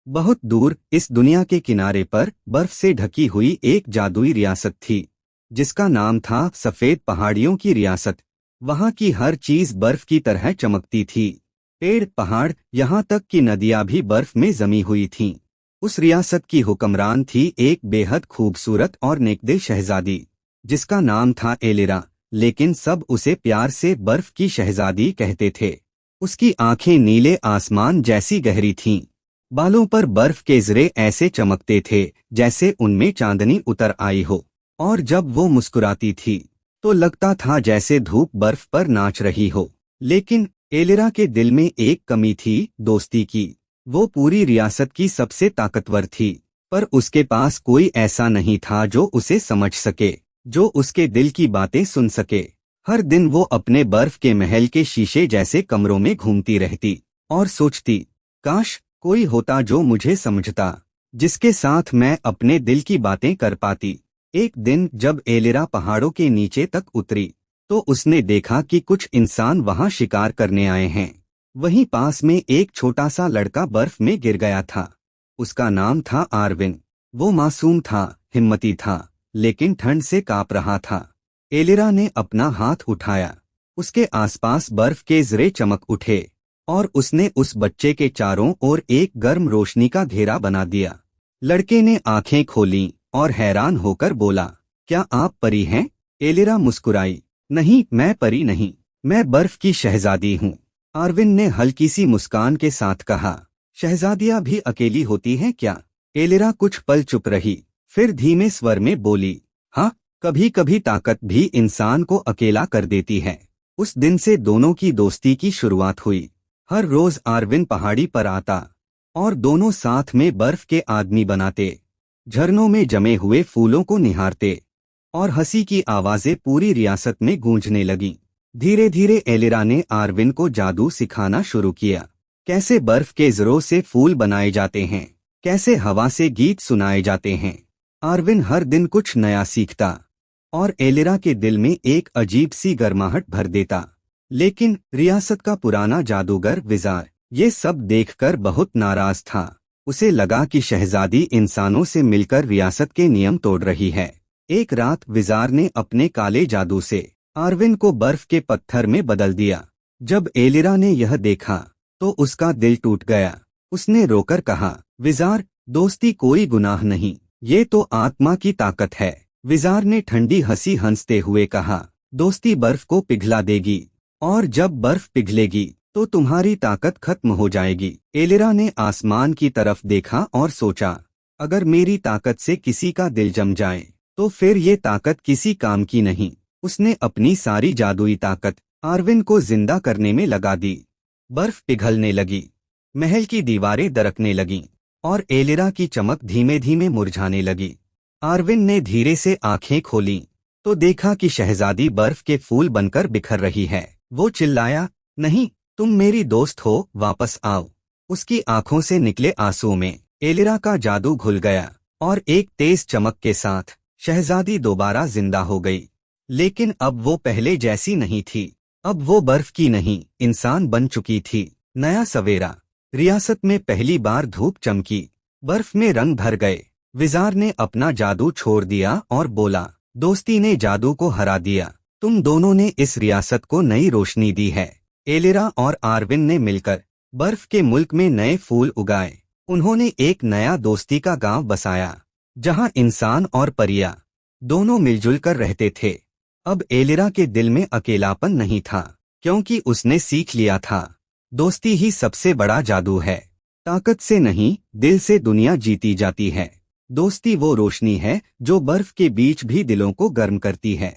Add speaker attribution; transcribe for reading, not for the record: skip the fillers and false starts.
Speaker 1: बहुत दूर इस दुनिया के किनारे पर बर्फ से ढकी हुई एक जादुई रियासत थी, जिसका नाम था सफेद पहाड़ियों की रियासत। वहाँ की हर चीज बर्फ की तरह चमकती थी। पेड़, पहाड़, यहाँ तक कि नदियाँ भी बर्फ में जमी हुई थीं। उस रियासत की हुक्मरान थी एक बेहद खूबसूरत और नेकदिल शहजादी, जिसका नाम था एलिरा, लेकिन सब उसे प्यार से बर्फ की शहजादी कहते थे। उसकी आंखें नीले आसमान जैसी गहरी थीं। बालों पर बर्फ के जरे ऐसे चमकते थे जैसे उनमें चांदनी उतर आई हो, और जब वो मुस्कुराती थी तो लगता था जैसे धूप बर्फ पर नाच रही हो। लेकिन एलिरा के दिल में एक कमी थी, दोस्ती की। वो पूरी रियासत की सबसे ताकतवर थी, पर उसके पास कोई ऐसा नहीं था जो उसे समझ सके, जो उसके दिल की बातें सुन सके। हर दिन वो अपने बर्फ के महल के शीशे जैसे कमरों में घूमती रहती और सोचती, काश कोई होता जो मुझे समझता, जिसके साथ मैं अपने दिल की बातें कर पाती। एक दिन जब एलिरा पहाड़ों के नीचे तक उतरी तो उसने देखा कि कुछ इंसान वहां शिकार करने आए हैं। वहीं पास में एक छोटा सा लड़का बर्फ में गिर गया था। उसका नाम था आरविन। वो मासूम था, हिम्मती था, लेकिन ठंड से कांप रहा था। एलिरा ने अपना हाथ उठाया। उसके आसपास बर्फ के जरे चमक उठे और उसने उस बच्चे के चारों ओर एक गर्म रोशनी का घेरा बना दिया। लड़के ने आंखें खोलीं और हैरान होकर बोला, क्या आप परी हैं? एलिरा मुस्कुराई, नहीं, मैं परी नहीं, मैं बर्फ की शहजादी हूँ। आरविन ने हल्की सी मुस्कान के साथ कहा, शहजादियाँ भी अकेली होती हैं क्या? एलिरा कुछ पल चुप रही, फिर धीमे स्वर में बोली, हाँ, कभी कभी ताकत भी इंसान को अकेला कर देती है। उस दिन से दोनों की दोस्ती की शुरुआत हुई। हर रोज आरविन पहाड़ी पर आता और दोनों साथ में बर्फ के आदमी बनाते, झरनों में जमे हुए फूलों को निहारते, और हंसी की आवाजें पूरी रियासत में गूंजने लगीं। धीरे धीरे एलिरा ने आरविन को जादू सिखाना शुरू किया। कैसे बर्फ के जरों से फूल बनाए जाते हैं, कैसे हवा से गीत सुनाए जाते हैं। आरविन हर दिन कुछ नया सीखता और एलिरा के दिल में एक अजीब सी गर्माहट भर देता। लेकिन रियासत का पुराना जादूगर विजार ये सब देखकर बहुत नाराज था। उसे लगा कि शहजादी इंसानों से मिलकर रियासत के नियम तोड़ रही है। एक रात विजार ने अपने काले जादू से आरविन को बर्फ के पत्थर में बदल दिया। जब एलिरा ने यह देखा तो उसका दिल टूट गया। उसने रोकर कहा, विजार, दोस्ती कोई गुनाह नहीं, ये तो आत्मा की ताकत है। विजार ने ठंडी हंसी हंसते हुए कहा, दोस्ती बर्फ को पिघला देगी, और जब बर्फ पिघलेगी तो तुम्हारी ताकत खत्म हो जाएगी। एलिरा ने आसमान की तरफ देखा और सोचा, अगर मेरी ताकत से किसी का दिल जम जाए तो फिर ये ताकत किसी काम की नहीं। उसने अपनी सारी जादुई ताकत आरविन को जिंदा करने में लगा दी। बर्फ पिघलने लगी, महल की दीवारें दरकने लगीं और एलिरा की चमक धीमे धीमे मुरझाने लगी। आरविन ने धीरे से आंखें खोलीं तो देखा कि शहजादी बर्फ के फूल बनकर बिखर रही है। वो चिल्लाया, नहीं, तुम मेरी दोस्त हो, वापस आओ। उसकी आंखों से निकले आंसुओं में एलिरा का जादू घुल गया और एक तेज चमक के साथ शहजादी दोबारा जिंदा हो गई। लेकिन अब वो पहले जैसी नहीं थी। अब वो बर्फ की नहीं, इंसान बन चुकी थी। नया सवेरा। रियासत में पहली बार धूप चमकी, बर्फ में रंग भर गए। विजार ने अपना जादू छोड़ दिया और बोला, दोस्ती ने जादू को हरा दिया। तुम दोनों ने इस रियासत को नई रोशनी दी है। एलिरा और आरविन ने मिलकर बर्फ के मुल्क में नए फूल उगाए। उन्होंने एक नया दोस्ती का गांव बसाया, जहां इंसान और परियां दोनों मिलजुल कर रहते थे। अब एलिरा के दिल में अकेलापन नहीं था, क्योंकि उसने सीख लिया था, दोस्ती ही सबसे बड़ा जादू है। ताकत से नहीं, दिल से दुनिया जीती जाती है। दोस्ती वो रोशनी है जो बर्फ के बीच भी दिलों को गर्म करती है।